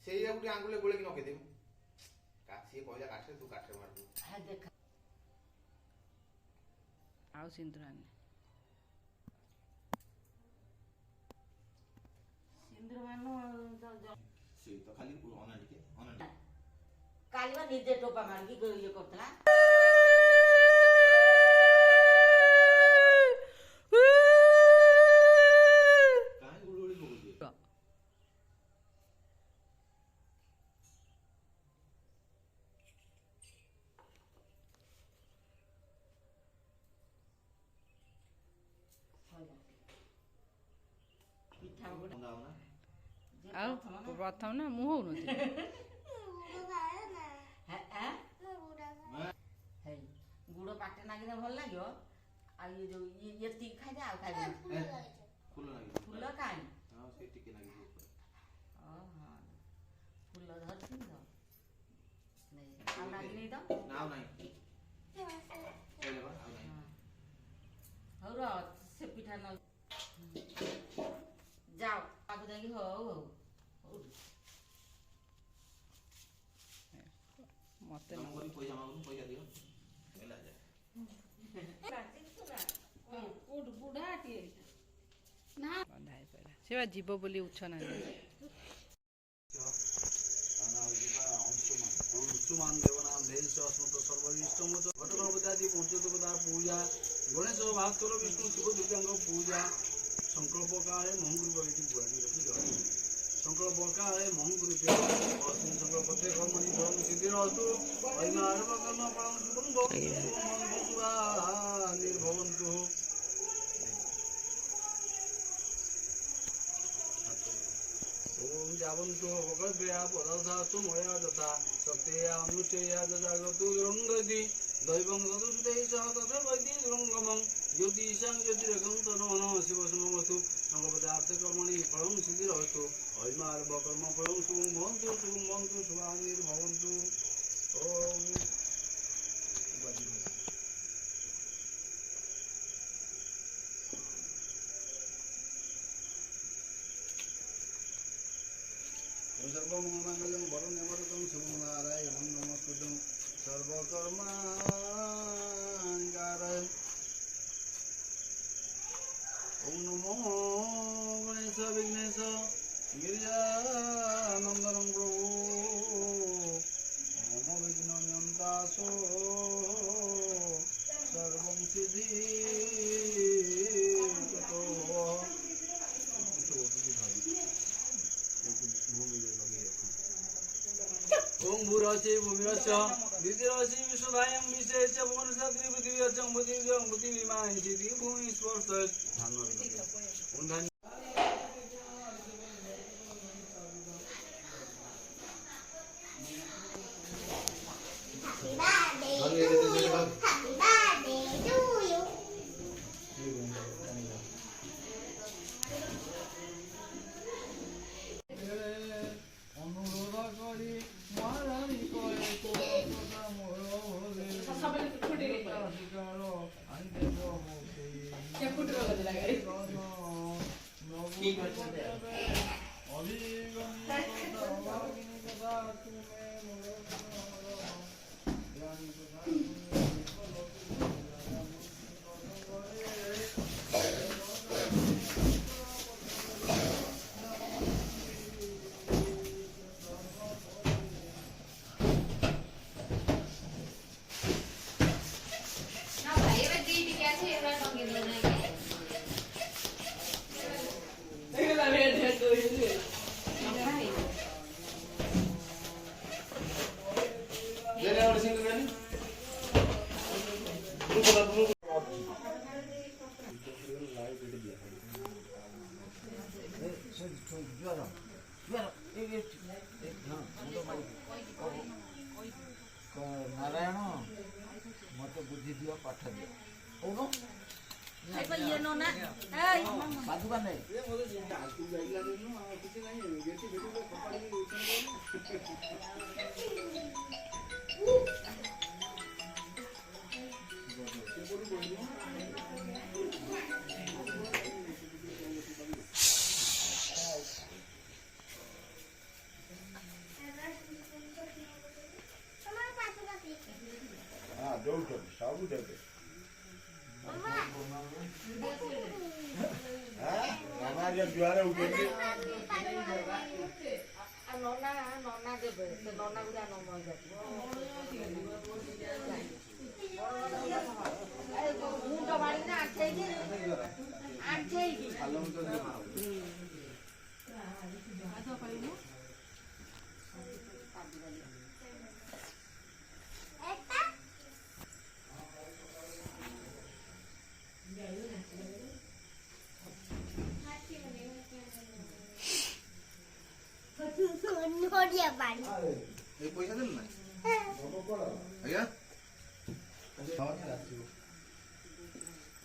ସେଇ ଗୋଟେ ଆଙ୍ଗୁଳିରେ ଗୋଳେଇକି ନକେଇଦେବୁ। ସିଏ କହିଲା କାଠରେ, ତୁ କାଠରେ ମାରିବୁ। ଦେଖ ଆଉ ସିନ୍ଦୁର ଆଣିଲେ ସିନ୍ଦୁର ମାନ ସେଇ ତ ଖାଲି ଅନା ଟିକେ ଅନା କାଲି ବା ନିଜେ ଟୋପା ମାରିକି ଇଏ କରୁଥିଲା। ଆଉ ପ୍ରଥମ ନା ମୁଁ ହଉନଥିଲି ଗୁଡ଼ ପାଟେ ନାଗିଲେ ଭଲ ଲାଗିବ। ଆଉ ଇଏ ଯୋଉ ଏତିକି ଖାଇଦେ ଆଉ ଖାଇବେ ଫୁଲ କାଇଁ ଫୁଲ ଧରିଛି ତ ଆଉ ନାଗିନି ତ ହଉ ର ସେ ପିଠା ନ ଯାଅ ଆଗକୁ ଯାଇକି ହଉ ହଉ ମତେ ସେ ବା ଯିବ ବୋଲି ଉଚ୍ଛନା अंशुमान देवनाम देश अस्मत सर्वइष्टम घटनावदादि पंचदेवता पूजा गणेश भास्कर विष्णु शिव दुर्गांग पूजा संकल्प काले मंगुर संकल्प काले मंगुर अस्मिन् संकल्प कर्मणि फलं सिद्धिरस्तु वैमार्व कर्म फलं शुभं निर्भवन्तु। ओम जावन्तु भगवद्भ्या पदार्थास्तु मया तथा शक्तिया अनुष्ठेया जागतु रंगति दैवं तदुदे सह तथा वैदि रंगमं ज्योतिषां ज्योतिरगं तन्मनो शिवसमस्तु संगपदार्थ कर्मणि फलं सिद्धिरस्तु ऐमार्व कर्म फलं शुभं भवन्तु शुभानिर्भवन्तु। ओम सर्वमंगलं वरुणवरदं शिवनारायणं नमस्कृतं सर्वकर्माणि कारय। ओम नमो गणेश विघ्नेश गिरिजानन्दनं प्रभु मम विघ्ननियन्तासो सर्वं सिद्धिकतो। ओम भूरसे भूमिरस्य द्वितीयरसि विश्वधायं विशेष भुवनसत्रि पृथिवीरचं पृथिव्यं पृथिवीमां चिति भूमि स्पर्शयत् ओम धन्य नारायण मत बुद्धि दियो पाठ दियो कौन ये नो ना बाजुका नहीं देते मामा ये जुआरे उठेंगे नोना नोना देबे से नोना गुडा न मर जाती अरे मुंडो मारी ना आछे की आलम तो दे आजो करिनु ओडिया पानी ए पैसा देन ना आज्ञा खावा नहीं रात को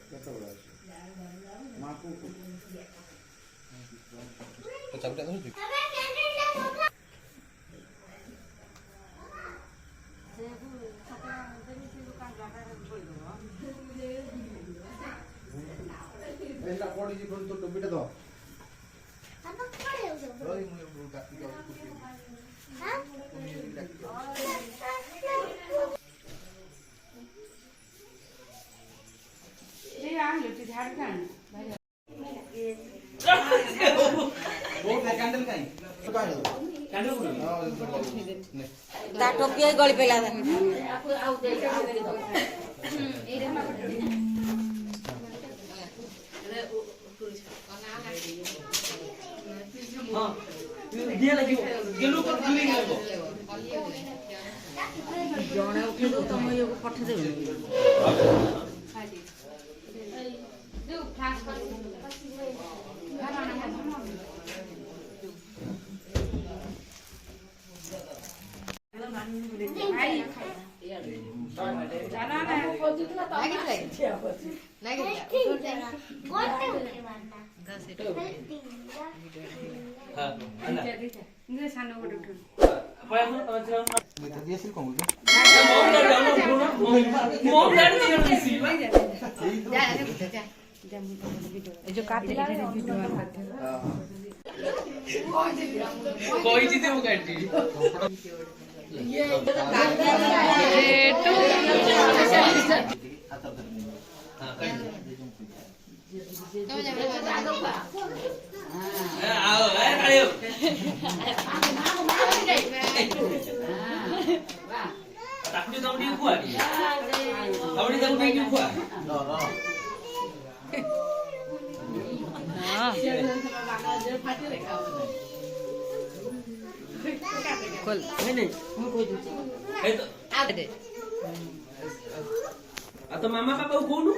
कैसा बड़ा मां को तो चाबटा दो से छाता देनी से दुकान जाटा रे बोल दो ऐसा पड़ी जी फोन तो टोपीटा दो हम खड़े हो जाओ रोई मुझे काटी का कुछ हां ये आ लुटी झाड़ खान बहुत कैंडल काई तो काई कैंडल बोल ता टोपिया गଳି पेला आउ दे हां दिया लगी गेलु पर जुली गेलो जणे उठे दो तम यो पठे देबे दे फ्लाश कर मैं दिए सिल कहूं जो काटिला कोई चीज वो काटी ये तो आओ ए खड़े हो ताकू दौड़ी खुआ दौड़ी दौड़ी की खुआ हां खोल नहीं मु कोइ दु ए तो आ दे आ तो मामा पापा कोनु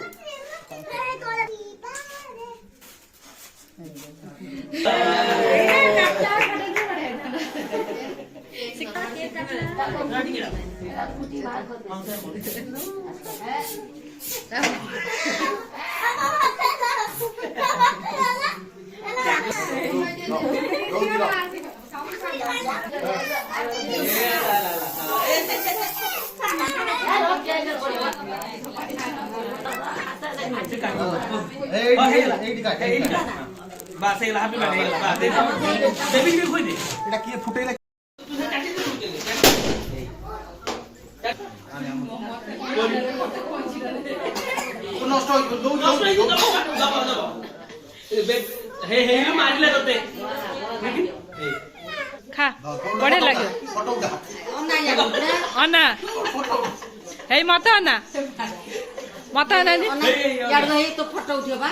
बास एला हैप्पी बर्थडे बास देबी भी खोइ दे এটা কি ফুটাইলা तुझे काटी दे তো নষ্ট হই দৌ नष्ट होई दबा हे हे मारले तते खा बड़े लगे ফটো উঠা अन्ना हे मत अन्ना मत अन्ना यार नहीं तो फोटो उठियो बा